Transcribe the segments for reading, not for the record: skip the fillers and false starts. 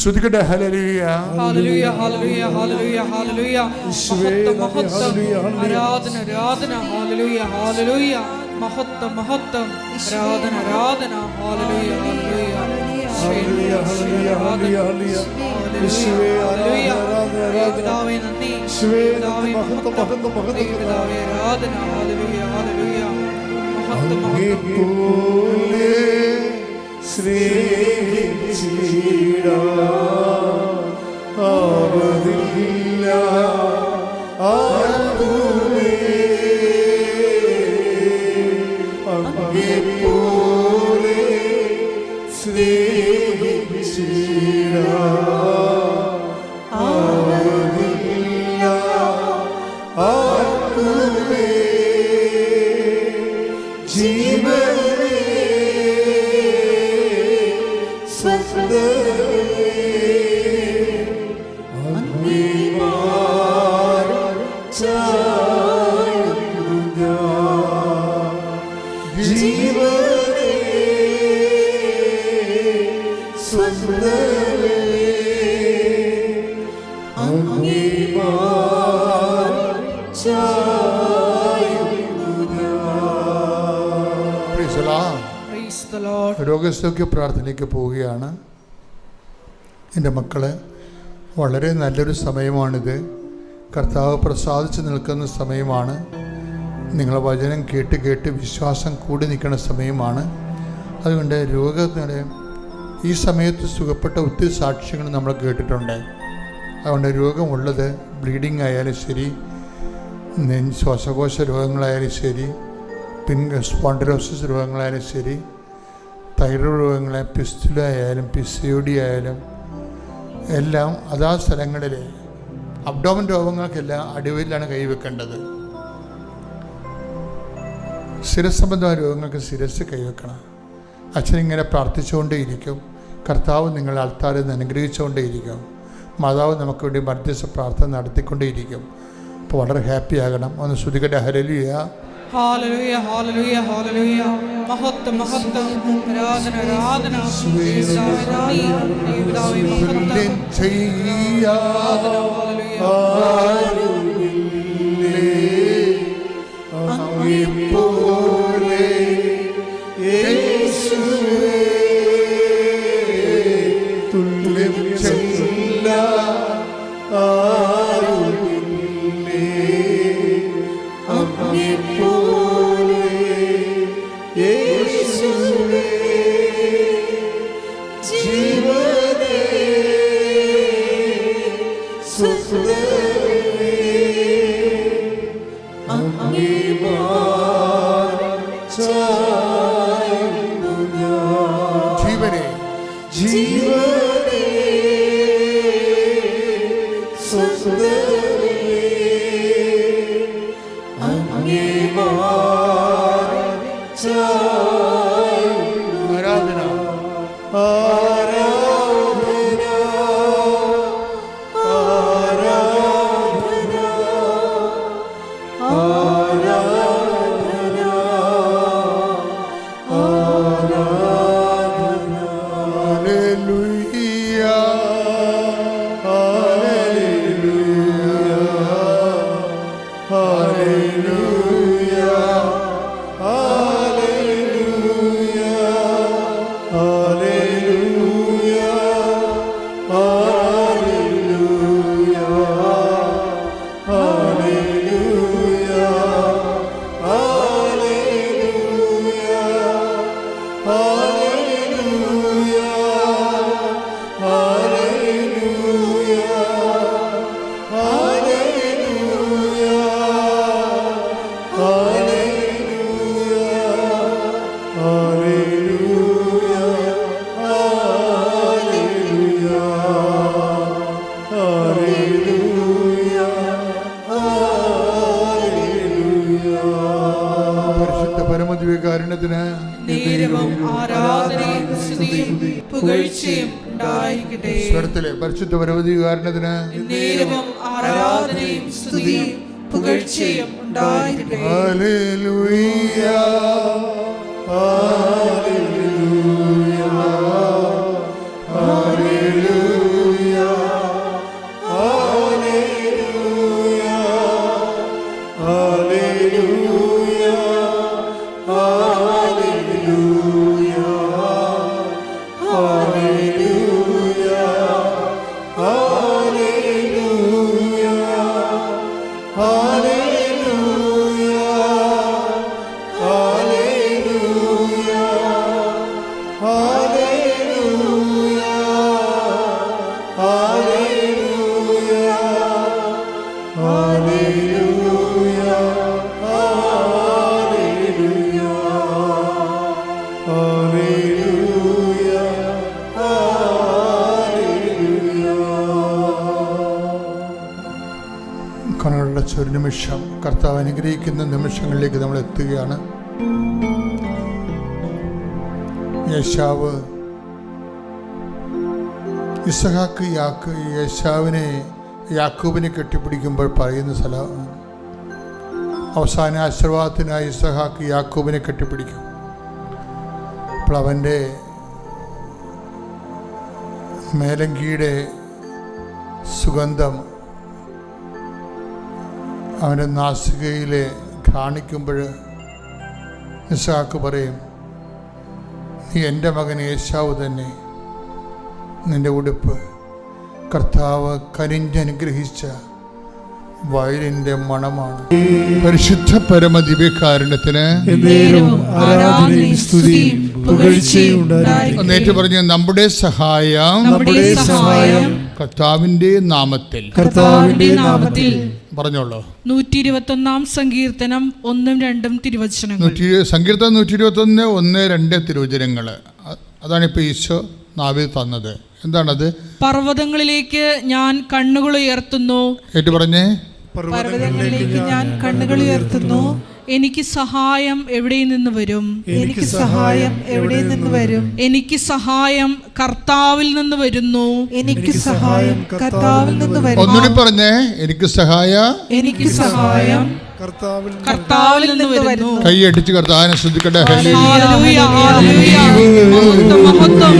ശ്രുതിക്കട്ടെ. Hallelujah hallelujah hallelujah hallelujah hallelujah. മഹത്വം മഹത്വം ആരാധന ആരാധന. Hallelujah hallelujah. മഹത്വം മഹത്വം ആരാധന ആരാധന. Hallelujah hallelujah hallelujah hallelujah hallelujah. യേശുവേ ആരാധന പിതാവേ നന്ദി. പിതാവേ മഹത്വം മഹത്വം മഹത്വം. പിതാവേ ആരാധന. Hallelujah hallelujah. മഹത്വം മഹത്വം. ആവതില്ല ആർക്കുമേ അങ്ങേപ്പോലെ സ്നേഹിച്ചിട ആവതില്ല ആർക്കുമേ ജീവനേ രോഗസൗഖ്യ പ്രാർത്ഥനയ്ക്ക് പോവുകയാണ്. എൻ്റെ മക്കളെ, വളരെ നല്ലൊരു സമയമാണിത്. കർത്താവ് പ്രസാദിച്ച് നിൽക്കുന്ന സമയമാണ്. നിങ്ങളെ വചനം കേട്ട് കേട്ട് വിശ്വാസം കൂടി നിൽക്കുന്ന സമയമാണ്. അതുകൊണ്ട് രോഗത്തിന് ഈ സമയത്ത് സുഖപ്പെട്ട ഒത്തിരി സാക്ഷ്യങ്ങൾ നമ്മൾ കേട്ടിട്ടുണ്ട്. അതുകൊണ്ട് രോഗമുള്ളത് ബ്ലീഡിങ് ആയാലും ശരി, ശ്വാസകോശ രോഗങ്ങളായാലും ശരി, സ്പോണ്ടിലോസിസ് രോഗങ്ങളായാലും ശരി, തൈറോയ്ഡ് രോഗങ്ങളെ, പിസ്തുല ആയാലും PCOD ആയാലും എല്ലാം അതാ സ്ഥലങ്ങളിൽ അബ്ഡോമൻ രോഗങ്ങൾക്കെല്ലാം അടിവയിലാണ് കൈവെക്കേണ്ടത്. ശിരസ് സംബന്ധമായ രോഗങ്ങൾക്ക് ശിരസ് കൈവെക്കണം. അച്ഛനിങ്ങനെ പ്രാർത്ഥിച്ചുകൊണ്ടേയിരിക്കും. കർത്താവ് നിങ്ങളെ അൾത്താരിൽ നിന്ന് അനുഗ്രഹിച്ചുകൊണ്ടേയിരിക്കും. മാതാവ് നമുക്ക് വേണ്ടി മധ്യസ്ഥ പ്രാർത്ഥന നടത്തിക്കൊണ്ടേയിരിക്കും. അപ്പോൾ വളരെ ഹാപ്പി ആകണം. ഒന്ന് ശ്രുതിക്കട്ടെ. Hallelujah hallelujah hallelujah hallelujah. മഹത്വം മഹത്വം ആരാധന ആരാധന. പിതാവേ മഹത്വം അങ്ങേപ്പോലെ യേശുവേ തുല്യം ചെല്ല ആരുമില്ലേ അങ്ങേപ്പോലെ യേശുവേ ജീവനേ സ്വസ്ഥതേ ജീവനേ ജീവനേ സ്വസ്ഥതേ ആരാധന പരമദിവ്യകാരുണ്യത്തിന് ആരാധനയും സ്തുതിയും പുകഴ്ചയും ഉണ്ടായിരിക്കട്ടെ. സ്വരത്തിലെ പരിശുദ്ധ പരമദിവ്യകാരുണ്യത്തിന് ആരാധനയും സ്തുതിയും പുകഴ്ചയും ഉണ്ടായിരിക്കട്ടെ. ഹല്ലേലൂയ ഹല്ലേലൂയ ഹല്ലേലൂയ കണ്ണടച്ച ഒരു നിമിഷം കർത്താവ് അനുഗ്രഹിക്കുന്ന നിമിഷങ്ങളിലേക്ക് നമ്മൾ എത്തുകയാണ്. യേശാവ് ഇസഹാക്ക് യേശാവിനെ യാക്കോബിനെ കെട്ടിപ്പിടിക്കുമ്പോൾ പറയുന്ന സ്ഥലം, അവസാന ആശീർവാദത്തിനായി ഇസഹാക്ക് യാക്കോബിനെ കെട്ടിപ്പിടിക്കും. അപ്പോൾ അവൻ്റെ മേലങ്കിയുടെ സുഗന്ധം അവൻ്റെ നാസികയിലെ ഘ്രാണിക്കുമ്പോൾ ഇസഹാക്ക് പറയും, നീ എൻ്റെ മകൻ ഏശാവ് തന്നെ, നിൻ്റെ ഉടുപ്പ് കർത്താവ് കനിഞ്ഞനുഗ്രഹിച്ച വയലിൻ്റെ മണമാണ്. പരിശുദ്ധ പരമ ദിവ്യകാരുണ്യത്തിന് നേറ്റ് പറഞ്ഞ നമ്മുടെ സഹായം കർത്താവിന്റെ നാമത്തിൽ പറഞ്ഞോളൂ. 121 സങ്കീർത്തനം 1-2 തിരുവചനങ്ങൾ. സങ്കീർത്തനം 121 1-2 തിരുവചനങ്ങൾ. അതാണ് ഇപ്പൊ ഈശോ നാവിൽ തന്നത്. എന്താണത്? പർവ്വതങ്ങളിലേക്ക് ഞാൻ കണ്ണുകൾ ഉയർത്തുന്നു. ഏറ്റു പറഞ്ഞേ. പർവ്വതങ്ങളിലേക്ക് ഞാൻ കണ്ണുകൾ ഉയർത്തുന്നു. എനിക്ക് സഹായം എവിടെ നിന്ന് വരും? എനിക്ക് സഹായം എവിടെ നിന്ന് വരും? എനിക്ക് സഹായം കർത്താവിൽ നിന്ന് വരുന്നു. എനിക്ക് സഹായം കർത്താവിൽ നിന്ന് വരുന്നു. ഒന്നുകൂടി പറഞ്ഞേ. എനിക്ക് സഹായം കർത്താവിൽ നിന്ന് വരുന്നു. കൈയടിച്ച് കർത്താവിനെ ശ്രദ്ധിക്കട്ടെ. Hallelujah, hallelujah. മഹത്വം,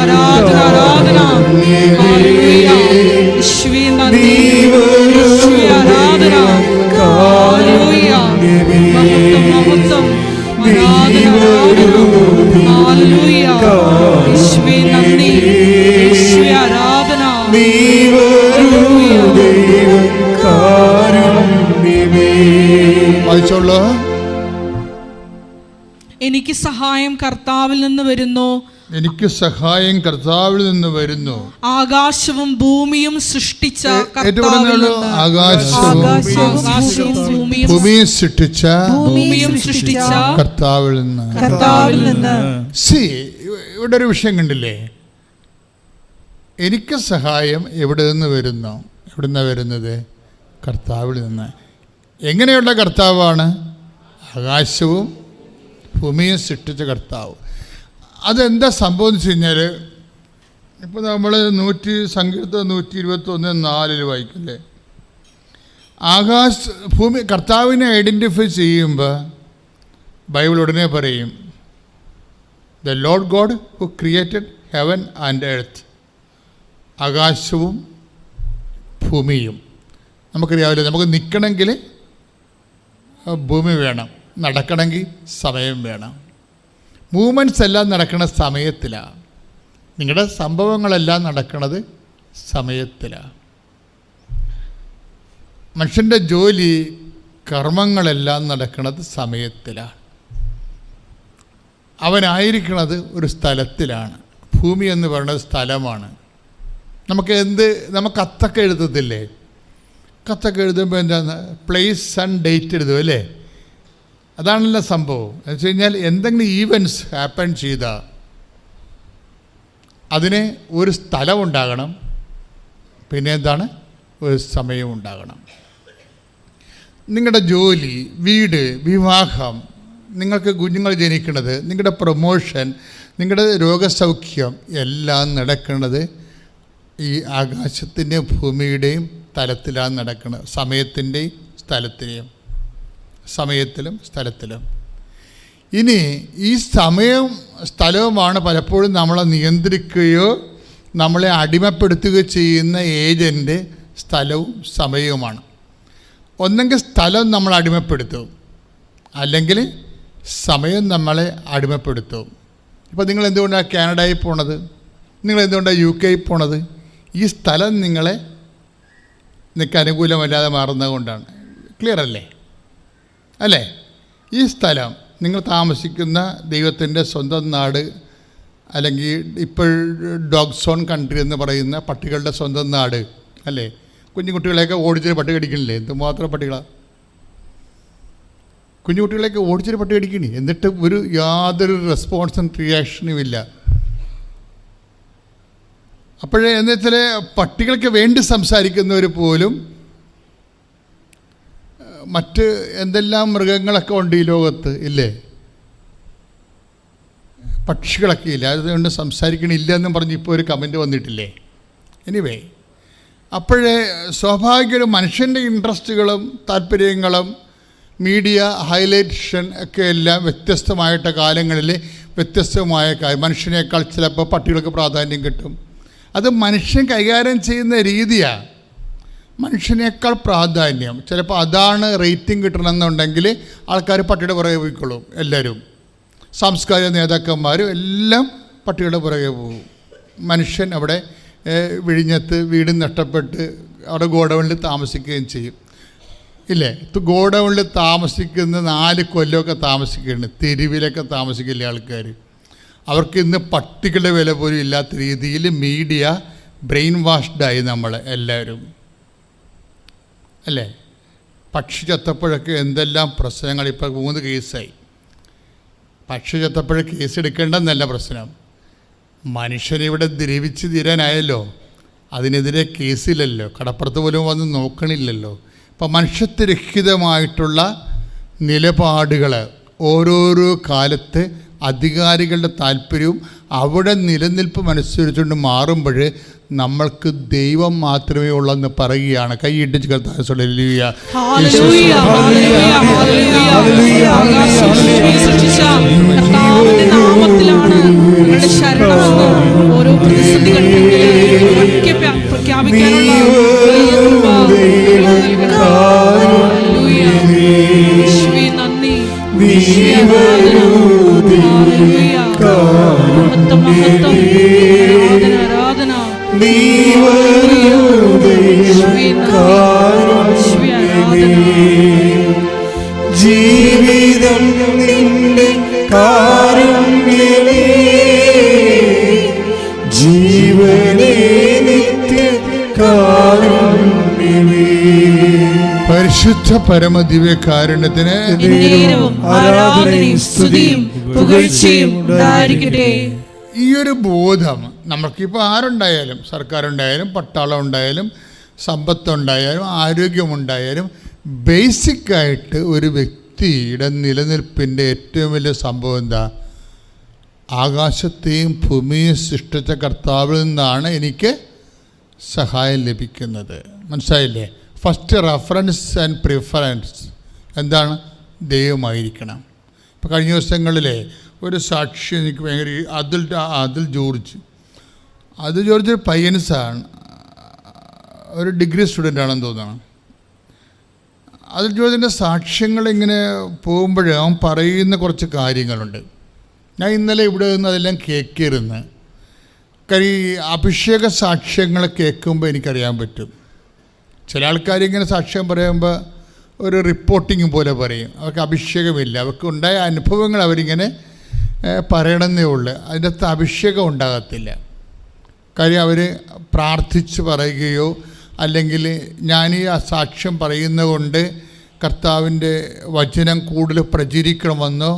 ആരാധന, ആരാധന. ഹല്ലേലൂയ. യേശുവേ നന്ദി, യേശുവേ ആരാധന. ഹല്ലേലൂയ. മഹത്വം, ആരാധന, ആരാധന. ഹല്ലേലൂയ. യേശുവേ നന്ദി, യേശുവേ ആരാധന. വായിച്ചോളൂ. എനിക്ക് സഹായം കർത്താവിൽ നിന്ന് വരുന്നു. എനിക്ക് സഹായം കർത്താവിൽ നിന്ന് വരുന്നു. ആകാശവും ഭൂമിയും സൃഷ്ടിച്ച ഭൂമിയും സൃഷ്ടിച്ച കർത്താവിൽ നിന്ന്. ഇവിടെ ഒരു വിഷയം കണ്ടില്ലേ? എനിക്ക് സഹായം എവിടെ നിന്ന് വരുന്നു? എവിടുന്നാ വരുന്നത്? കർത്താവിൽ നിന്ന്. എങ്ങനെയുള്ള കർത്താവാണ്? ആകാശവും ഭൂമിയും സൃഷ്ടിച്ച കർത്താവ്. അതെന്താ സംഭവം എന്ന് വെച്ച് കഴിഞ്ഞാൽ, ഇപ്പോൾ നമ്മൾ സങ്കീർത്തനം 121:4 വായിക്കില്ലേ? ഭൂമി കർത്താവിനെ ഐഡൻറ്റിഫൈ ചെയ്യുമ്പോൾ ബൈബിൾ ഉടനെ പറയും, the Lord God who created heaven and earth. ആകാശവും ഭൂമിയും. നമുക്കറിയാവില്ല, നമുക്ക് നിൽക്കണമെങ്കിൽ ഭൂമി വേണം, നടക്കണമെങ്കിൽ സമയം വേണം. മൂവ്മെൻറ്റ്സ് എല്ലാം നടക്കുന്ന സമയത്തിലാണ്. നിങ്ങളുടെ സംഭവങ്ങളെല്ലാം നടക്കുന്നത് സമയത്തിലാണ്. മനുഷ്യൻ്റെ ജോലി കർമ്മങ്ങളെല്ലാം നടക്കുന്നത് സമയത്തിലാണ്. അവനായിരിക്കുന്നത് ഒരു സ്ഥലത്തിലാണ്. ഭൂമി എന്ന് പറയുന്നത് സ്ഥലമാണ്. നമുക്ക് കത്തൊക്കെ എഴുതത്തില്ലേ? കത്തൊക്കെ എഴുതുമ്പോൾ എന്താണ്? പ്ലേസ് ആൻഡ് ഡേറ്റ് എഴുതും അല്ലേ? അതാണല്ലോ സംഭവം. എന്ന് വെച്ച് കഴിഞ്ഞാൽ എന്തെങ്കിലും ഈവൻറ്റ്സ് ഹാപ്പൻ ചെയ്താൽ അതിന് ഒരു സ്ഥലമുണ്ടാകണം, പിന്നെ എന്താണ്? ഒരു സമയമുണ്ടാകണം. നിങ്ങളുടെ ജോലി, വീട്, വിവാഹം, നിങ്ങൾക്ക് കുഞ്ഞുങ്ങൾ ജനിക്കുന്നത്, നിങ്ങളുടെ പ്രൊമോഷൻ, നിങ്ങളുടെ രോഗസൗഖ്യം എല്ലാം നടക്കുന്നത് ഈ ആകാശത്തിൻ്റെയും ഭൂമിയുടെയും തലത്തിലാണ് നടക്കുന്നത്. സമയത്തിൻ്റെയും സ്ഥലത്തിലും. ഇനി ഈ സമയവും സ്ഥലവുമാണ് പലപ്പോഴും നമ്മളെ നിയന്ത്രിക്കുകയോ നമ്മളെ അടിമപ്പെടുത്തുകയോ ചെയ്യുന്ന ഏജൻ്റ്. സ്ഥലവും സമയവുമാണ്. ഒന്നെങ്കിൽ സ്ഥലം നമ്മൾ അടിമപ്പെടുത്തും, അല്ലെങ്കിൽ സമയം നമ്മളെ അടിമപ്പെടുത്തും. ഇപ്പോൾ നിങ്ങൾ എന്തുകൊണ്ടാണ് കാനഡയിൽ പോണത്? നിങ്ങൾ എന്തുകൊണ്ടാണ് UK പോണത്? ഈ സ്ഥലം നിങ്ങൾക്ക് അനുകൂലമല്ലാതെ മാറുന്നത് കൊണ്ടാണ്. ക്ലിയർ അല്ലേ? ഈ സ്ഥലം നിങ്ങൾ താമസിക്കുന്ന ദൈവത്തിൻ്റെ സ്വന്തം നാട്, അല്ലെങ്കിൽ ഇപ്പോൾ ഡോഗ് സോൺ കൺട്രി എന്ന് പറയുന്ന പട്ടികളുടെ സ്വന്തം നാട് അല്ലേ? കുഞ്ഞുകുട്ടികളെയൊക്കെ ഓടിച്ചൊരു പട്ടി കടിക്കണില്ലേ? എന്തുമാത്രം പട്ടികളാണ്! കുഞ്ഞുകുട്ടികളെയൊക്കെ ഓടിച്ചൊരു പട്ടി കടിക്കണി, എന്നിട്ട് യാതൊരു റെസ്പോൺസും റിയാക്ഷനും ഇല്ല. അപ്പോഴേ എന്ന് വെച്ചാൽ പട്ടികൾക്ക് വേണ്ടി സംസാരിക്കുന്നവർ പോലും മറ്റ് എന്തെല്ലാം മൃഗങ്ങളൊക്കെ ഉണ്ട് ഈ ലോകത്ത് ഇല്ലേ, പക്ഷികളൊക്കെ ഇല്ല, അതുകൊണ്ട് സംസാരിക്കണില്ല എന്നും പറഞ്ഞ് ഇപ്പോൾ ഒരു കമൻറ്റ് വന്നിട്ടില്ലേ. എനിവേ, അപ്പോഴേ സ്വാഭാവിക മനുഷ്യൻ്റെ ഇൻട്രസ്റ്റുകളും താല്പര്യങ്ങളും മീഡിയ ഹൈലൈറ്റേഷൻ ഒക്കെ എല്ലാം വ്യത്യസ്തമായിട്ട കാലങ്ങളിൽ വ്യത്യസ്തമായ മനുഷ്യനേക്കാൾ ചിലപ്പോൾ പട്ടികൾക്ക് പ്രാധാന്യം കിട്ടും. അത് മനുഷ്യൻ കൈകാര്യം ചെയ്യുന്ന രീതിയാണ് മനുഷ്യനേക്കാൾ പ്രാധാന്യം. ചിലപ്പോൾ അതാണ് റേറ്റിംഗ് കിട്ടണമെന്നുണ്ടെങ്കിൽ ആൾക്കാർ പട്ടിയുടെ പുറകെ പോയിക്കൊള്ളും. എല്ലാവരും സാംസ്കാരിക നേതാക്കന്മാരും എല്ലാം പട്ടിയുടെ പുറകെ പോകും. മനുഷ്യൻ അവിടെ വിഴിഞ്ഞത്ത് വീട് നഷ്ടപ്പെട്ട് അവിടെ ഗോഡൗണിൽ താമസിക്കുകയും ചെയ്യും ഇല്ലേ. ഗോഡൗണിൽ താമസിക്കുന്ന 4 കൊല്ലമൊക്കെ താമസിക്കുകയാണ്, തെരുവിലൊക്കെ താമസിക്കില്ല ആൾക്കാർ. അവർക്ക് ഇന്ന് പട്ടികളുടെ വില പോലും ഇല്ലാത്ത രീതിയിൽ മീഡിയ ബ്രെയിൻ വാഷ്ഡായി നമ്മൾ എല്ലാവരും അല്ലേ. പക്ഷി ചത്തപ്പോഴൊക്കെ എന്തെല്ലാം പ്രശ്നങ്ങൾ. ഇപ്പോൾ 3 കേസായി. പക്ഷി ചത്തപ്പോഴേ കേസ് എടുക്കേണ്ടെന്നല്ല പ്രശ്നം, മനുഷ്യനിവിടെ ദ്രവിച്ച് തീരാനായല്ലോ, അതിനെതിരെ കേസില്ലല്ലോ, കടപ്പുറത്ത് പോലും വന്ന് നോക്കണില്ലല്ലോ. അപ്പം മനുഷ്യത്വരഹിതമായിട്ടുള്ള നിലപാടുകൾ ഓരോരോ കാലത്ത് അധികാരികളുടെ താല്പര്യവും അവിടെ നിലനിൽപ്പും അനുസരിച്ചുകൊണ്ട് മാറുമ്പോൾ നമ്മൾക്ക് ദൈവം മാത്രമേ ഉള്ളെന്ന് പറയുകയാണ്. കൈയിട്ടിച്ച് ഓരോ പ്രതിസന്ധികൾ പ്രഖ്യാപിക്കാനുള്ള ജീവിതം നിന്റെ കാരുണ്യമേ, ജീവനേ നിത്യ കാരുണ്യമേ. പരിശുദ്ധ പരമദിവ്യകാരുണ്യത്തിന് ആരാധനയും സ്തുതിയും പുകഴ്ചയും ഉണ്ടായിരിക്കട്ടെ. ഈ ഒരു ബോധം നമുക്കിപ്പോൾ ആരുണ്ടായാലും, സർക്കാരുണ്ടായാലും പട്ടാളം ഉണ്ടായാലും സമ്പത്തുണ്ടായാലും ആരോഗ്യമുണ്ടായാലും ബേസിക്കായിട്ട് ഒരു വ്യക്തിയുടെ നിലനിൽപ്പിൻ്റെ ഏറ്റവും വലിയ സംഭവം എന്താ? ആകാശത്തെയും ഭൂമിയെയും സൃഷ്ടിച്ച കർത്താവിൽ നിന്നാണ് എനിക്ക് സഹായം ലഭിക്കുന്നത്. മനസ്സിലായില്ലേ? ഫസ്റ്റ് റെഫറൻസ് ആൻഡ് പ്രിഫറൻസ് എന്താണ്? ദൈവമായിരിക്കണം. ഇപ്പോൾ കഴിഞ്ഞ ദിവസങ്ങളിലെ ഒരു സാക്ഷി എനിക്ക് ഭയങ്കര അതിൽ ജോർജ് ഒരു പയ്യൻസാണ്, ഒരു ഡിഗ്രി സ്റ്റുഡൻ്റാണെന്ന് തോന്നുന്നു. അതിൽ ജോർജിൻ്റെ സാക്ഷ്യങ്ങളിങ്ങനെ പോകുമ്പോൾ അവൻ പറയുന്ന കുറച്ച് കാര്യങ്ങളുണ്ട്. ഞാൻ ഇന്നലെ ഇവിടെ നിന്ന് അതെല്ലാം കേൾക്കിരുന്ന് അഭിഷേക സാക്ഷ്യങ്ങൾ കേൾക്കുമ്പോൾ എനിക്കറിയാൻ പറ്റും. ചില ആൾക്കാരിങ്ങനെ സാക്ഷ്യം പറയുമ്പോൾ ഒരു റിപ്പോർട്ടിങ് പോലെ പറയും, അവർക്ക് അഭിഷേകമില്ല, അവർക്ക് ഉണ്ടായ അനുഭവങ്ങൾ അവരിങ്ങനെ പറയണമെന്നേ ഉള്ളൂ, അതിൻ്റെ അകത്ത് അഭിഷേകം ഉണ്ടാകത്തില്ല. കാര്യം അവർ പ്രാർത്ഥിച്ച് പറയുകയോ അല്ലെങ്കിൽ ഞാൻ ഈ സാക്ഷ്യം പറയുന്നത് കൊണ്ട് കർത്താവിൻ്റെ വചനം കൂടുതൽ പ്രചരിക്കണമെന്നോ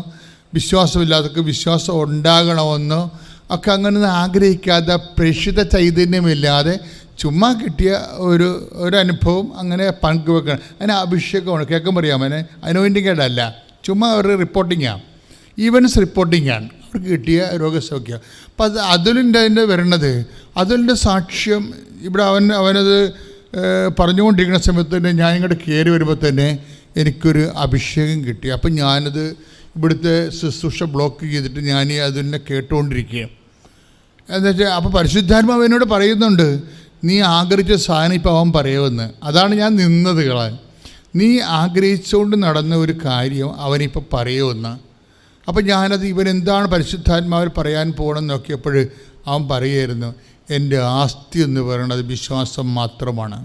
വിശ്വാസമില്ലാത്തവർക്ക് വിശ്വാസം ഉണ്ടാകണമെന്നോ ഒക്കെ അങ്ങനെ ആഗ്രഹിക്കാതെ പ്രേക്ഷിത ചൈതന്യമില്ലാതെ ചുമ്മാ കിട്ടിയ ഒരു അനുഭവം അങ്ങനെ പങ്കുവെക്കണം. അതിന് അഭിഷേകമാണ്. കേൾക്കാൻ പറയാം, അതിന് അനോയിൻറ്റിങ്ങായിട്ടല്ല, ചുമ്മാ ഒരു റിപ്പോർട്ടിങ്ങാണ്, ഈവൻസ് റിപ്പോർട്ടിങ്ങാണ്. അവർക്ക് കിട്ടിയ രോഗസൗഖ്യം. അപ്പം അതിൻ്റെ വരണത് അതിൻ്റെ സാക്ഷ്യം ഇവിടെ അവനത് പറഞ്ഞുകൊണ്ടിരിക്കുന്ന സമയത്ത് തന്നെ ഞാൻ ഇങ്ങോട്ട് കയറി വരുമ്പോൾ തന്നെ എനിക്കൊരു അഭിഷേകം കിട്ടി. അപ്പം ഞാനത് ഇവിടുത്തെ ശുശ്രൂഷ ബ്ലോക്ക് ചെയ്തിട്ട് ഞാൻ അതിനെ കേട്ടുകൊണ്ടിരിക്കുകയാണ്. എന്താ വെച്ചാൽ അപ്പോൾ പരിശുദ്ധാത്മാവ് എന്നോട് പറയുന്നുണ്ട്, നീ ആഗ്രഹിച്ച സാധനം ഇപ്പോൾ അവൻ പറയുമെന്ന്. അതാണ് ഞാൻ നിന്നത് കളാൻ. നീ ആഗ്രഹിച്ചുകൊണ്ട് നടന്ന ഒരു കാര്യം അവനിപ്പോൾ പറയുമെന്ന്. അപ്പം ഞാനത് ഇവനെന്താണ് പരിശുദ്ധാത്മാവിൽ പറയാൻ പോകണമെന്ന് നോക്കിയപ്പോൾ അവൻ പറയുമായിരുന്നു, എൻ്റെ ആസ്തി എന്ന് പറയുന്നത് വിശ്വാസം മാത്രമാണ്.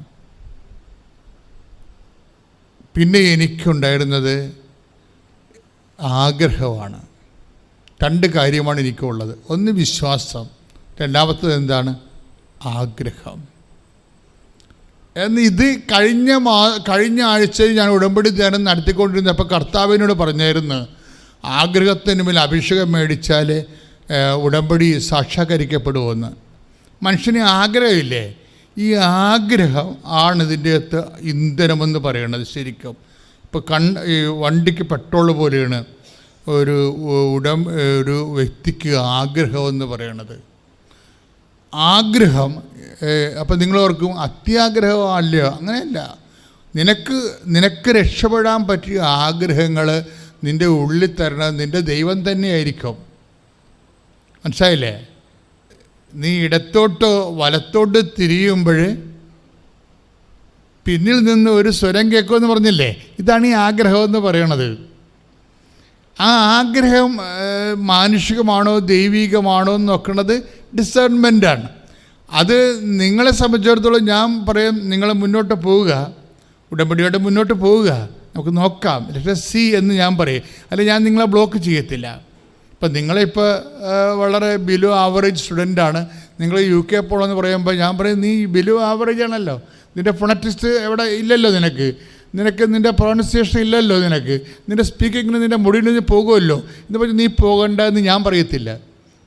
പിന്നെ എനിക്കുണ്ടായിരുന്നത് ആഗ്രഹമാണ്. 2 കാര്യമാണ് എനിക്കുള്ളത്. ഒന്ന് വിശ്വാസം, രണ്ടാമത്തത് എന്താണ്? ആഗ്രഹം. ഇത് കഴിഞ്ഞ ആഴ്ചയിൽ ഞാൻ ഉടമ്പടി ധ്യാനം നടത്തിക്കൊണ്ടിരുന്നപ്പോൾ കർത്താവിനോട് പറഞ്ഞായിരുന്നു, ആഗ്രഹത്തിന് മേൽ അഭിഷേകം മേടിച്ചാൽ ഉടമ്പടി സാക്ഷാത്കരിക്കപ്പെടുമെന്ന്. മനുഷ്യന് ആഗ്രഹമില്ലേ? ഈ ആഗ്രഹം ആണ് ഇതിൻ്റെ അകത്ത് ഇന്ധനമെന്ന് പറയണത്. ശരിക്കും ഇപ്പോൾ ഈ വണ്ടിക്ക് പെട്രോൾ പോലെയാണ് ഒരു വ്യക്തിക്ക് ആഗ്രഹം എന്ന് പറയണത്. ആഗ്രഹം അപ്പം നിങ്ങളോർക്കും അത്യാഗ്രഹമല്ല, അങ്ങനെയല്ല. നിനക്ക് രക്ഷപ്പെടാൻ പറ്റിയ ആഗ്രഹങ്ങൾ നിൻ്റെ ഉള്ളിൽ തരണം നിൻ്റെ ദൈവം തന്നെയായിരിക്കും. മനസ്സിലായില്ലേ? നീ ഇടത്തോട്ടോ വലത്തോട്ട് തിരിയുമ്പോൾ പിന്നിൽ നിന്ന് ഒരു സ്വരം കേൾക്കുമെന്ന് പറഞ്ഞില്ലേ? ഇതാണ് ഈ ആഗ്രഹം എന്ന് പറയണത്. ആ ആഗ്രഹം മാനുഷികമാണോ ദൈവികമാണോ എന്ന് നോക്കുന്നത് ഡിസേൺമെൻ്റാണ്. അത് നിങ്ങളെ സംബന്ധിച്ചിടത്തോളം ഞാൻ പറയും, നിങ്ങൾ മുന്നോട്ട് പോവുക, ഉടമ്പടിയോട്ട് മുന്നോട്ട് പോവുക, നമുക്ക് നോക്കാം, ലെറ്റ് us see എന്ന് ഞാൻ പറയും. അല്ലെങ്കിൽ ഞാൻ നിങ്ങളെ ബ്ലോക്ക് ചെയ്യത്തില്ല. ഇപ്പം നിങ്ങളിപ്പോൾ വളരെ ബിലോ ആവറേജ് സ്റ്റുഡൻ്റാണ്, നിങ്ങൾ UK പോകണമെന്ന് പറയുമ്പോൾ ഞാൻ പറയും, നീ ബിലോ ആവറേജ് ആണല്ലോ, നിൻ്റെ ഫോണറ്റിസ്റ്റ് എവിടെ ഇല്ലല്ലോ, നിനക്ക് നിൻ്റെ പ്രൊണൗൺസിയേഷൻ ഇല്ലല്ലോ, നിൻ്റെ സ്പീക്കിങ്ങിന് നിൻ്റെ മുടിയിൽ നിന്ന് പോകുമല്ലോ എന്ന് പറഞ്ഞ് നീ പോകണ്ട എന്ന് ഞാൻ പറയത്തില്ല.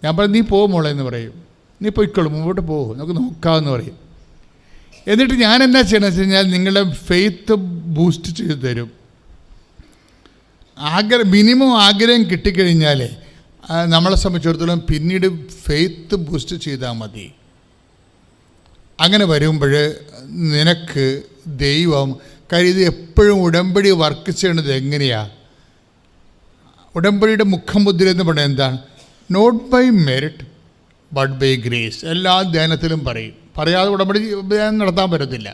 ഞാൻ പറയും നീ പോകുമോളെ എന്ന് പറയും, നീ പോയിക്കോളൂ, മുമ്പോട്ട് പോകും, നമുക്ക് നോക്കാമെന്ന് പറയും. എന്നിട്ട് ഞാൻ എന്നാ ചെയ്യണമെന്ന് വെച്ച് കഴിഞ്ഞാൽ നിങ്ങളുടെ ഫെയ്ത്ത് ബൂസ്റ്റ് ചെയ്ത് തരും. മിനിമം ആഗ്രഹം കിട്ടിക്കഴിഞ്ഞാൽ നമ്മളെ സംബന്ധിച്ചിടത്തോളം പിന്നീട് ഫെയ്ത്ത് ബൂസ്റ്റ് ചെയ്താൽ മതി. അങ്ങനെ വരുമ്പോൾ നിനക്ക് ദൈവം കാര്യം ഇത് എപ്പോഴും ഉടമ്പടി വർക്ക് ചെയ്യണത് എങ്ങനെയാണ്? ഉടമ്പടിയുടെ മുഖമുദ്ര എന്ന് പറയുന്നത് എന്താണ്? Not by merit but by grace. എല്ലാ ധ്യാനത്തിലും പറയാതെ ഉടമ്പടി ധ്യാനം നടത്താൻ പറ്റത്തില്ല.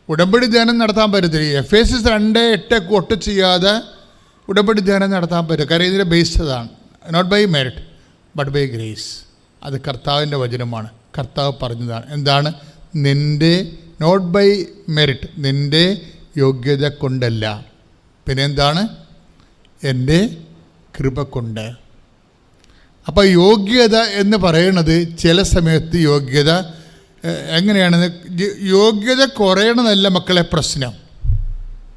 ഉടമ്പടി ധ്യാനം നടത്താൻ പറ്റത്തില്ല. Efesians 2:8 കൊട്ട് ചെയ്യാതെ ഉടമ്പടി ധ്യാനം നടത്താൻ പറ്റും. കാര്യം ഇതിൻ്റെ ബേസ് അതാണ്. Not by merit but by grace. അത് കർത്താവിൻ്റെ വചനമാണ്, കർത്താവ് പറഞ്ഞതാണ്. എന്താണ്? നിൻ്റെ നോട്ട് ബൈ മെറിറ്റ്, നിൻ്റെ യോഗ്യത കൊണ്ടല്ല, പിന്നെ എന്താണ്? എൻ്റെ കൃപ കൊണ്ട്. അപ്പോൾ യോഗ്യത എന്ന് പറയുന്നത് ചില സമയത്ത് യോഗ്യത എങ്ങനെയാണെന്ന്, യോഗ്യത കുറയണമെന്നല്ല മക്കളെ പ്രശ്നം.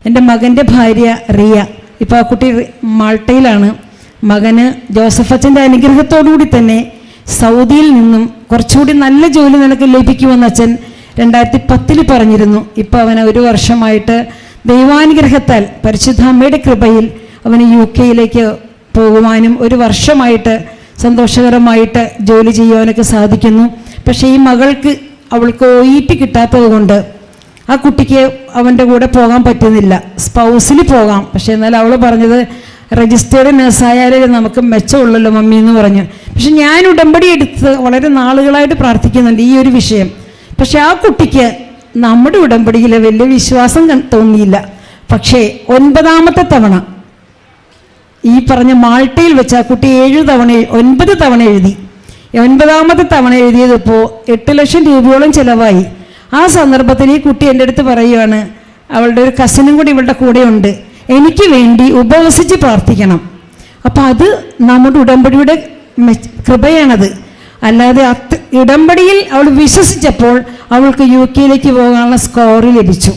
എൻ്റെ മകൻ്റെ ഭാര്യ റിയ, ഇപ്പോൾ ആ കുട്ടി മാൾട്ടയിലാണ്. മകന് ജോസഫ് അച്ഛൻ്റെ അനുഗ്രഹത്തോടുകൂടി തന്നെ സൗദിയിൽ നിന്നും കുറച്ചുകൂടി നല്ല ജോലി നിനക്ക് ലഭിക്കുമെന്ന് അച്ഛൻ 2010 പറഞ്ഞിരുന്നു. ഇപ്പോൾ അവന് 1 വർഷമായിട്ട് ദൈവാനുഗ്രഹത്താൽ പരിശുദ്ധ അമ്മയുടെ കൃപയിൽ അവന് UK പോകുവാനും 1 വർഷമായിട്ട് സന്തോഷകരമായിട്ട് ജോലി ചെയ്യുവാനൊക്കെ സാധിക്കുന്നു. പക്ഷേ ഈ അവൾക്ക് OET കിട്ടാത്തത് കൊണ്ട് ആ കുട്ടിക്ക് അവൻ്റെ കൂടെ പോകാൻ പറ്റുന്നില്ല. സ്പൗസിന് പോകാം, പക്ഷേ എന്നാൽ അവൾ പറഞ്ഞത് രജിസ്റ്റേർഡ് നഴ്സായാലേ നമുക്ക് മെച്ചമുള്ളല്ലോ മമ്മി എന്ന് പറഞ്ഞു. പക്ഷെ ഞാൻ ഉടമ്പടി എടുത്ത് വളരെ നാളുകളായിട്ട് പ്രാർത്ഥിക്കുന്നുണ്ട് ഈ ഒരു വിഷയം. പക്ഷെ ആ കുട്ടിക്ക് നമ്മുടെ ഉടമ്പടിയിൽ വലിയ വിശ്വാസം തോന്നിയില്ല. പക്ഷേ 9ാമത്തെ തവണ ഈ പറഞ്ഞ മാൾട്ടയിൽ വെച്ച് ആ കുട്ടി 9 തവണ എഴുതി. 9ാമത്തെ തവണ എഴുതിയതിപ്പോൾ 8 ലക്ഷം രൂപയോളം ചിലവായി. ആ സന്ദർഭത്തിൽ ഈ കുട്ടി എൻ്റെ അടുത്ത് പറയുകയാണ്, അവളുടെ ഒരു കസിനും കൂടി ഇവളുടെ കൂടെ ഉണ്ട്, എനിക്ക് വേണ്ടി ഉപവസിച്ച് പ്രാർത്ഥിക്കണം. അപ്പം അത് നമ്മുടെ ഉടമ്പടിയുടെ കൃപയാണത്. അല്ലാതെ ഉടമ്പടിയിൽ അവൾ വിശ്വസിച്ചപ്പോൾ അവൾക്ക് UK പോകാനുള്ള സ്കോർ ലഭിച്ചു.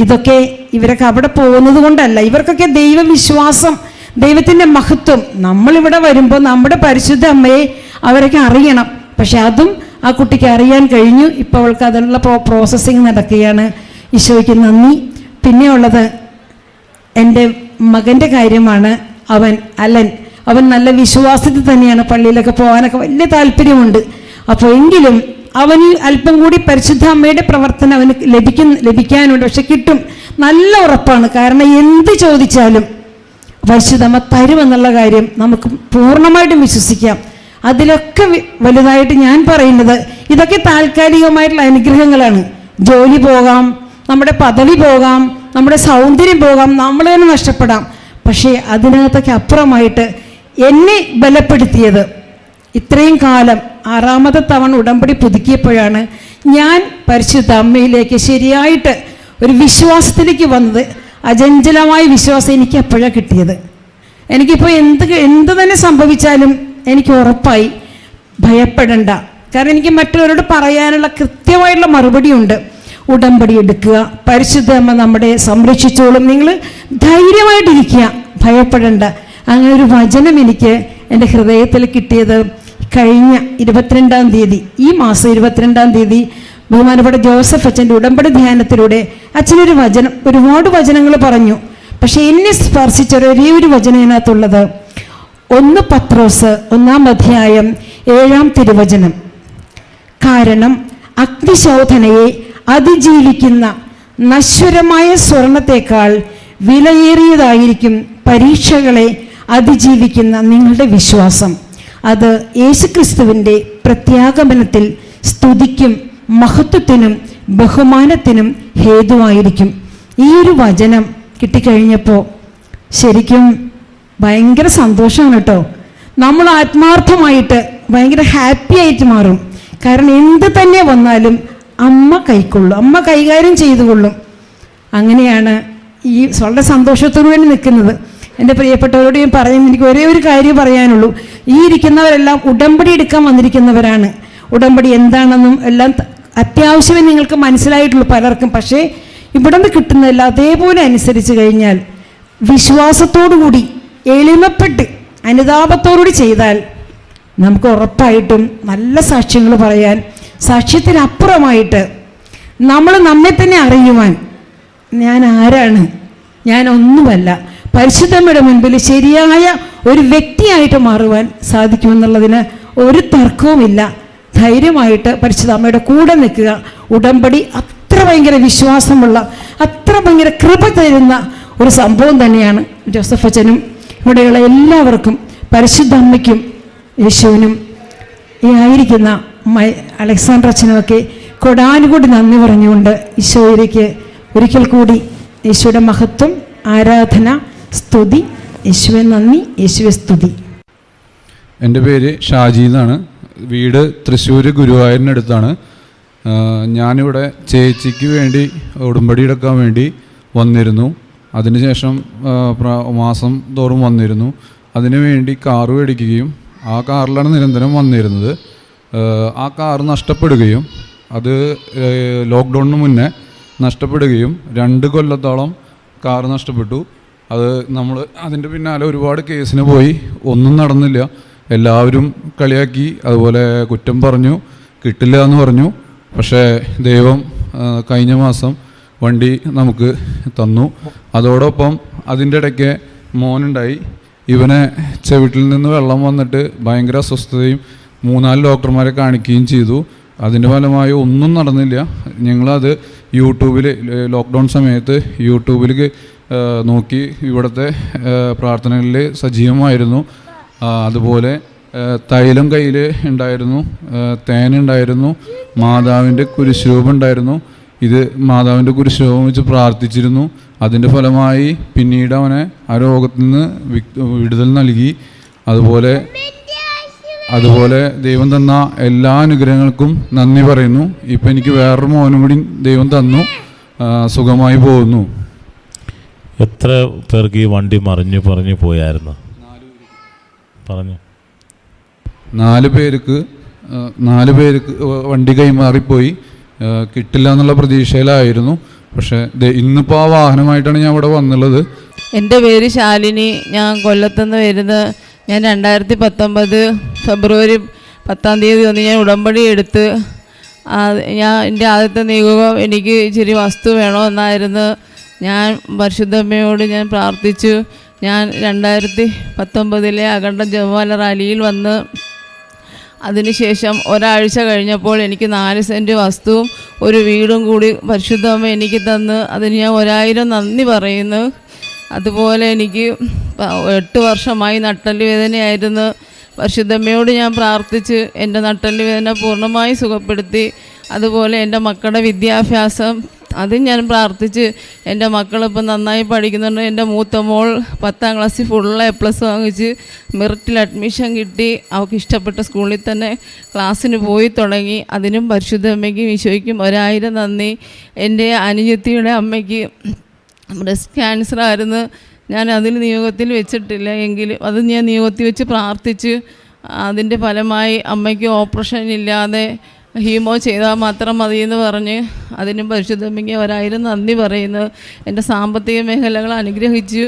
ഇതൊക്കെ ഇവരൊക്കെ അവിടെ പോകുന്നത് കൊണ്ടല്ല, ഇവർക്കൊക്കെ ദൈവവിശ്വാസം, ദൈവത്തിൻ്റെ മഹത്വം. നമ്മളിവിടെ വരുമ്പോൾ നമ്മുടെ പരിശുദ്ധ അമ്മയെ അവരൊക്കെ അറിയണം. പക്ഷെ അതും ആ കുട്ടിക്ക് അറിയാൻ കഴിഞ്ഞു. ഇപ്പോൾ അവൾക്ക് അതിനുള്ള പ്രോസസ്സിങ് നടക്കുകയാണ്. ഈശോയ്ക്ക് നന്ദി. പിന്നെ ഉള്ളത് എൻ്റെ മകൻ്റെ കാര്യമാണ്. അവൻ നല്ല വിശ്വാസത്തിൽ തന്നെയാണ്, പള്ളിയിലൊക്കെ പോകാനൊക്കെ വലിയ താല്പര്യമുണ്ട്. അപ്പോൾ എങ്കിലും അവന് അല്പം കൂടി പരിശുദ്ധ അമ്മയുടെ പ്രവർത്തനം അവന് ലഭിക്കാനുണ്ട്. പക്ഷെ കിട്ടും, നല്ല ഉറപ്പാണ്. കാരണം എന്ത് ചോദിച്ചാലും പരിശുദ്ധ അമ്മ തരുമെന്നുള്ള കാര്യം നമുക്ക് പൂർണ്ണമായിട്ടും വിശ്വസിക്കാം. അതിലൊക്കെ വലുതായിട്ട് ഞാൻ പറയുന്നത് ഇതൊക്കെ താൽക്കാലികമായിട്ടുള്ള അനുഗ്രഹങ്ങളാണ്. ജോലി പോകാം, നമ്മുടെ പദവി പോകാം, നമ്മുടെ സൗന്ദര്യം പോകാം, നമ്മൾ തന്നെ നഷ്ടപ്പെടാം. പക്ഷേ അതിനകത്തൊക്കെ അപ്പുറമായിട്ട് എന്നെ ബലപ്പെടുത്തിയത് ഇത്രയും കാലം 6ാമത്തെ തവണ ഉടമ്പടി പുതുക്കിയപ്പോഴാണ് ഞാൻ പരിശുദ്ധ അമ്മയിലേക്ക് ശരിയായിട്ട് ഒരു വിശ്വാസത്തിലേക്ക് വന്നത്. അചഞ്ചലമായ വിശ്വാസം എനിക്ക് എപ്പോഴാണ് കിട്ടിയത്. എനിക്കിപ്പോൾ എന്ത് തന്നെ സംഭവിച്ചാലും എനിക്ക് ഉറപ്പായി ഭയപ്പെടണ്ട. കാരണം എനിക്ക് മറ്റുള്ളവരോട് പറയാനുള്ള കൃത്യമായിട്ടുള്ള മറുപടിയുണ്ട്. ഉടമ്പടി എടുക്കുക, പരിശുദ്ധ അമ്മ നമ്മളെ സംരക്ഷിച്ചോളും, നിങ്ങൾ ധൈര്യമായിട്ടിരിക്കുക, ഭയപ്പെടണ്ട. അങ്ങനെ ഒരു വചനം എനിക്ക് എൻ്റെ ഹൃദയത്തിൽ കിട്ടിയത് കഴിഞ്ഞ 22-ാം തീയതി, ഈ മാസം 22-ാം തീയതി ബഹുമാനപ്പെട്ട ജോസഫ് അച്ഛൻ്റെ ഉടമ്പടി ധ്യാനത്തിലൂടെ അച്ഛനൊരു വചനം, ഒരുപാട് വചനങ്ങൾ പറഞ്ഞു, പക്ഷെ എന്നെ സ്പർശിച്ച ഒരേ ഒരു വചനം ഇതിനകത്തുള്ളത് 1 പത്രോസ് 1-ാം അധ്യായം 7-ാം തിരുവചനം. കാരണം അഗ്നിശോധനയെ അതിജീവിക്കുന്ന നശ്വരമായ സ്വർണത്തേക്കാൾ വിലയേറിയതായിരിക്കും പരീക്ഷകളെ അതിജീവിക്കുന്ന നിങ്ങളുടെ വിശ്വാസം. അത് യേശുക്രിസ്തുവിൻ്റെ പ്രത്യാഗമനത്തിൽ സ്തുതിക്കും മഹത്വത്തിനും ബഹുമാനത്തിനും ഹേതുവായിരിക്കും. ഈ ഒരു വചനം കിട്ടിക്കഴിഞ്ഞപ്പോൾ ശരിക്കും ഭയങ്കര സന്തോഷമാണ് കേട്ടോ. നമ്മൾ ആത്മാർത്ഥമായിട്ട് ഭയങ്കര ഹാപ്പി ആയിട്ട് മാറും. കാരണം എന്ത് തന്നെ വന്നാലും അമ്മ കൈക്കൊള്ളും, അമ്മ കൈകാര്യം ചെയ്തുകൊള്ളും. അങ്ങനെയാണ് ഈ വളരെ സന്തോഷത്തോടു വേണ്ടി നിൽക്കുന്നത്. എൻ്റെ പ്രിയപ്പെട്ടവരോട് ഞാൻ പറയുന്നത്, എനിക്ക് ഒരേ ഒരു കാര്യം പറയാനുള്ളൂ. ഈ ഇരിക്കുന്നവരെല്ലാം ഉടമ്പടി എടുക്കാൻ വന്നിരിക്കുന്നവരാണ്. ഉടമ്പടി എന്താണെന്നും എല്ലാം അത്യാവശ്യമേ നിങ്ങൾക്ക് മനസ്സിലായിട്ടുള്ളൂ പലർക്കും. പക്ഷേ ഇവിടെ നിന്ന് കിട്ടുന്നതല്ല അതേപോലെ അനുസരിച്ച് കഴിഞ്ഞാൽ, വിശ്വാസത്തോടുകൂടി എളിമപ്പെട്ട് അനുതാപത്തോടുകൂടി ചെയ്താൽ നമുക്ക് ഉറപ്പായിട്ടും നല്ല സാക്ഷ്യങ്ങൾ പറയാൻ, സാക്ഷ്യത്തിനപ്പുറമായിട്ട് നമ്മൾ നമ്മെ തന്നെ അറിയുവാൻ, ഞാൻ ആരാണ്, ഞാൻ ഒന്നുമല്ല, പരിശുദ്ധമ്മയുടെ മുൻപിൽ ശരിയായ ഒരു വ്യക്തിയായിട്ട് മാറുവാൻ സാധിക്കുമെന്നുള്ളതിന് ഒരു തർക്കവുമില്ല. ധൈര്യമായിട്ട് പരിശുദ്ധ അമ്മയുടെ കൂടെ നിൽക്കുക. ഉടമ്പടി അത്ര ഭയങ്കര വിശ്വാസമുള്ള, അത്ര ഭയങ്കര കൃപ തരുന്ന ഒരു സംഭവം തന്നെയാണ്. ജോസഫ് അച്ഛനും ഇവിടെയുള്ള എല്ലാവർക്കും, പരിശുദ്ധ അമ്മയ്ക്കും യേശുവിനും ഈ ആയിരിക്കുന്ന അലക്സാണ്ടർ അച്ഛനുമൊക്കെ കൊടാനുകൂടി നന്ദി പറഞ്ഞുകൊണ്ട് ഈശോയിലേക്ക് ഒരിക്കൽ കൂടി യേശുവിൻ്റെ മഹത്വം, ആരാധന, സ്തുതി. യേശുവെ നന്ദി, യേശുവെ സ്തുതി. എൻ്റെ പേര് ഷാജി എന്നാണ്. വീട് തൃശ്ശൂർ ഗുരുവായൂരിനടുത്താണ്. ഞാനിവിടെ ചേച്ചിക്ക് വേണ്ടി ഉടമ്പടി എടുക്കാൻ വേണ്ടി വന്നിരുന്നു. അതിനുശേഷം മാസം തോറും വന്നിരുന്നു. അതിനുവേണ്ടി കാറ് മേടിക്കുകയും ആ കാറിലാണ് നിരന്തരം വന്നിരുന്നത്. ആ കാറ് നഷ്ടപ്പെടുകയും, അത് ലോക്ക്ഡൗണിന് മുന്നേ നഷ്ടപ്പെടുകയും 2 കൊല്ലത്തോളം കാറ് നഷ്ടപ്പെട്ടു. അത് നമ്മൾ അതിൻ്റെ പിന്നാലെ ഒരുപാട് കേസിന് പോയി, ഒന്നും നടന്നില്ല. എല്ലാവരും കളിയാക്കി, അതുപോലെ കുറ്റം പറഞ്ഞു, കിട്ടില്ല എന്ന് പറഞ്ഞു. പക്ഷേ ദൈവം കഴിഞ്ഞ മാസം വണ്ടി നമുക്ക് തന്നു. അതോടൊപ്പം അതിൻ്റെ ഇടയ്ക്ക് മോനുണ്ടായി. ഇവനെ ചെവിട്ടിൽ നിന്ന് വെള്ളം വന്നിട്ട് ഭയങ്കര അസ്വസ്ഥതയും 3-4 ഡോക്ടർമാരെ കാണിക്കുകയും ചെയ്തു. അതിൻ്റെ ഫലമായി ഒന്നും നടന്നില്ല. ഞങ്ങളത് യൂട്യൂബിൽ, ലോക്ക്ഡൗൺ സമയത്ത് യൂട്യൂബിൽ നോക്കി ഇവിടുത്തെ പ്രാർത്ഥനകളിൽ സജീവമായിരുന്നു. അതുപോലെ തൈലം കയ്യിൽ ഉണ്ടായിരുന്നു, തേനുണ്ടായിരുന്നു, മാതാവിൻ്റെ കുരിശുരൂപം ഉണ്ടായിരുന്നു. ഇത് മാതാവിൻ്റെ കുരിശുരൂപം വെച്ച് പ്രാർത്ഥിച്ചിരുന്നു. അതിൻ്റെ ഫലമായി പിന്നീട് അവനെ ആ രോഗത്തിൽ നിന്ന് വിടുതൽ നൽകി. അതുപോലെ ദൈവം തന്ന എല്ലാ അനുഗ്രഹങ്ങൾക്കും നന്ദി പറയുന്നു. ഇപ്പം എനിക്ക് വേറൊരു മോനും കൂടി ദൈവം തന്നു, സുഖമായി പോകുന്നു. എത്ര പേർക്ക് ഈ വണ്ടി പറഞ്ഞു പോയായിരുന്നു? പറഞ്ഞു 4 പേർക്ക് വണ്ടി കൈമാറിപ്പോയി. കിട്ടില്ല എന്നുള്ള പ്രതീക്ഷയിലായിരുന്നു. പക്ഷേ ഇന്നിപ്പോൾ ആ വാഹനമായിട്ടാണ് ഞാൻ ഇവിടെ വന്നുള്ളത്. എൻ്റെ പേര് ശാലിനി. ഞാൻ കൊല്ലത്തുനിന്ന് വരുന്നത്. ഞാൻ 2019 ഫെബ്രുവരി 10-ാം തീയതി വന്ന് ഞാൻ ഉടമ്പടി എടുത്ത്, എൻ്റെ ആദ്യത്തെ നിയോഗം എനിക്ക് ഇച്ചിരി വസ്തു വേണമെന്നായിരുന്നു. ഞാൻ പരിശുദ്ധമ്മയോട് ഞാൻ പ്രാർത്ഥിച്ചു. ഞാൻ 2019 അഖണ്ഡ ജപമാല റാലിയിൽ വന്ന് അതിനുശേഷം ഒരാഴ്ച കഴിഞ്ഞപ്പോൾ എനിക്ക് 4 സെൻറ്റ് വസ്തുവും ഒരു വീടും കൂടി പരിശുദ്ധമ്മ എനിക്ക് തന്ന് അതിന് ഞാൻ 1000 നന്ദി പറയുന്നു. അതുപോലെ എനിക്ക് 8 വർഷമായി നട്ടെല്ല് വേദനയായിരുന്നു. പരിശുദ്ധമ്മയോട് ഞാൻ പ്രാർത്ഥിച്ച് എൻ്റെ നട്ടെല്ല് വേദന പൂർണ്ണമായി സുഖപ്പെടുത്തി. അതുപോലെ എൻ്റെ മക്കളുടെ വിദ്യാഭ്യാസം അതും ഞാൻ പ്രാർത്ഥിച്ച്. എൻ്റെ മക്കളിപ്പോൾ നന്നായി പഠിക്കുന്നുണ്ട്. എൻ്റെ മൂത്ത മോൾ 10-ാം ക്ലാസ്സിൽ ഫുൾ A+ വാങ്ങിച്ച് മെറിറ്റിൽ അഡ്മിഷൻ കിട്ടി. അവൾക്ക് ഇഷ്ടപ്പെട്ട സ്കൂളിൽ തന്നെ ക്ലാസ്സിന് പോയി തുടങ്ങി. അതിനും പരിശുദ്ധമ്മയ്ക്കും ഈശോയ്ക്കും 1000 നന്ദി. എൻ്റെ അനുജത്തിയുടെ അമ്മയ്ക്ക് ബ്രസ്റ്റ് ക്യാൻസർ ആയിരുന്നു. ഞാൻ അതിൽ നിയോഗത്തിൽ വെച്ചിട്ടില്ല, എങ്കിലും അത് ഞാൻ നിയോഗത്തിൽ വെച്ച് പ്രാർത്ഥിച്ച് അതിൻ്റെ ഫലമായി അമ്മയ്ക്ക് ഓപ്പറേഷൻ ഇല്ലാതെ ഹീമോ ചെയ്താൽ മാത്രം മതിയെന്ന് പറഞ്ഞ് അതിനും പരിശുദ്ധമ്മയ്ക്ക് 1000 നന്ദി പറയുന്നു. എൻ്റെ സാമ്പത്തിക മേഖലകൾ അനുഗ്രഹിച്ചു.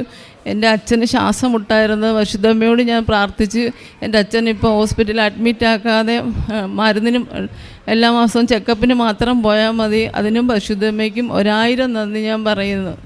എൻ്റെ അച്ഛന് ശ്വാസം മുട്ടായിരുന്നു. പരിശുദ്ധമ്മയോട് ഞാൻ പ്രാർത്ഥിച്ച് എൻ്റെ അച്ഛൻ ഇപ്പോൾ ഹോസ്പിറ്റലിൽ അഡ്മിറ്റ് ആക്കാതെ മരുന്നിനും എല്ലാ മാസവും ചെക്കപ്പിന് മാത്രം പോയാൽ മതി. അതിനും പരിശുദ്ധമ്മയ്ക്കും 1000 നന്ദി ഞാൻ പറയുന്നു.